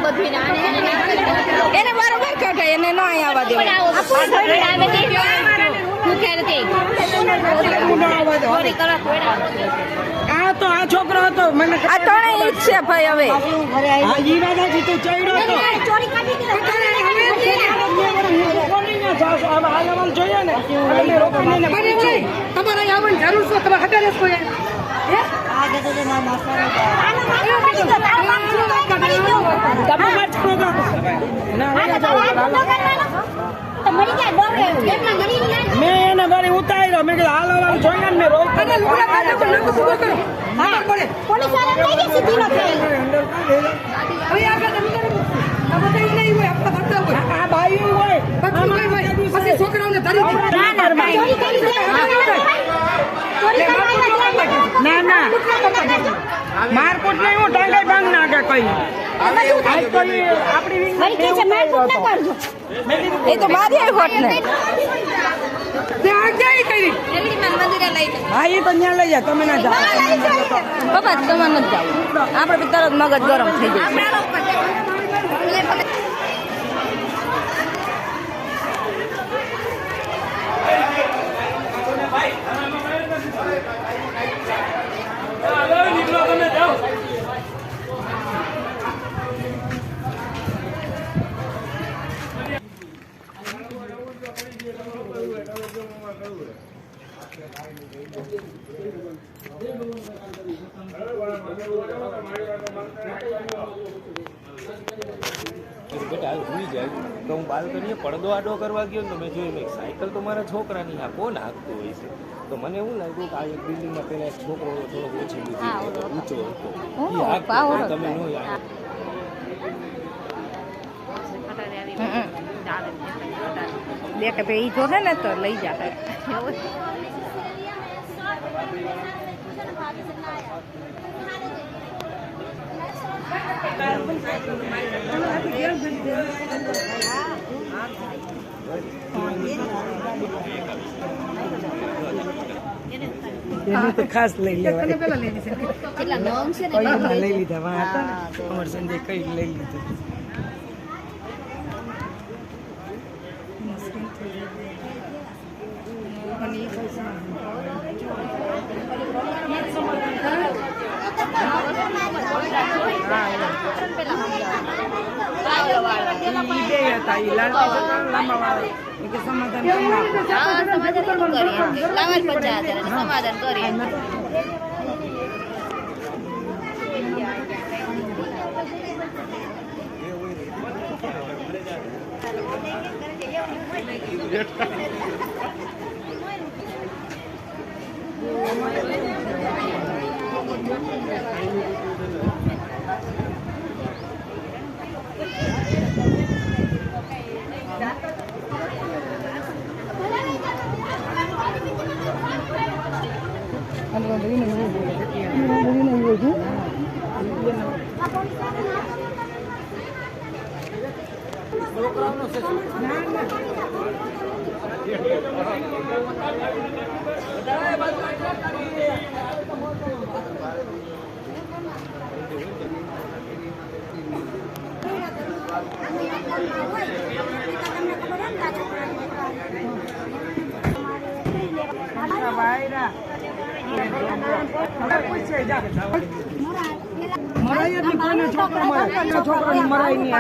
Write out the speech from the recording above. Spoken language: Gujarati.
એને બરોબર કાઢે એને ન આવવા દેવાય આ તો આ છોકરો હતો મને આ ત્રણે ઈ જ છે ભાઈ હવે ઈ વાદાથી તો ચડ્યો હતો જોઈએ ને તમારે આવવાની જરૂર છે તમે હટાડે કોઈ મેં એને મારી ઉતાર્યો મેં કીધું હાલ હાલ જોઈને મેં રોઈ ના ના મારકુટ નહીં હું ટાંગાઈ ભાંગ નાખે કઈ એ તો મારી હોટ ને હા એ તો ત્યાં લઈ જા તમે ના જાઓ પપ્પા તમે નથી જાવ આપણે તરત મગજ ગરમ થઈ જાય બેટા ભૂલી જાય તો હું બાલ્કનીએ પડદો આડો કરવા ગયો ને તો મેં જોયું મેં સાયકલ તો મારા છોકરાની આ કોણ હાંકતું હોય છે તો મને એવું લાગ્યું કે આ એક બિલ્ડિંગમાં પહેલા એક છોકરો થોડો ઓછી બુદ્ધિ ઊંચો હતો તમે ન દેખ ભાઈ જો ને તો લઈ જા તો ખાસ લઈ લેવા લઈ લીધા અમાર સંજય કઈ લઈ લીધું સમાધાન કરી છોકરા મરાય નહીં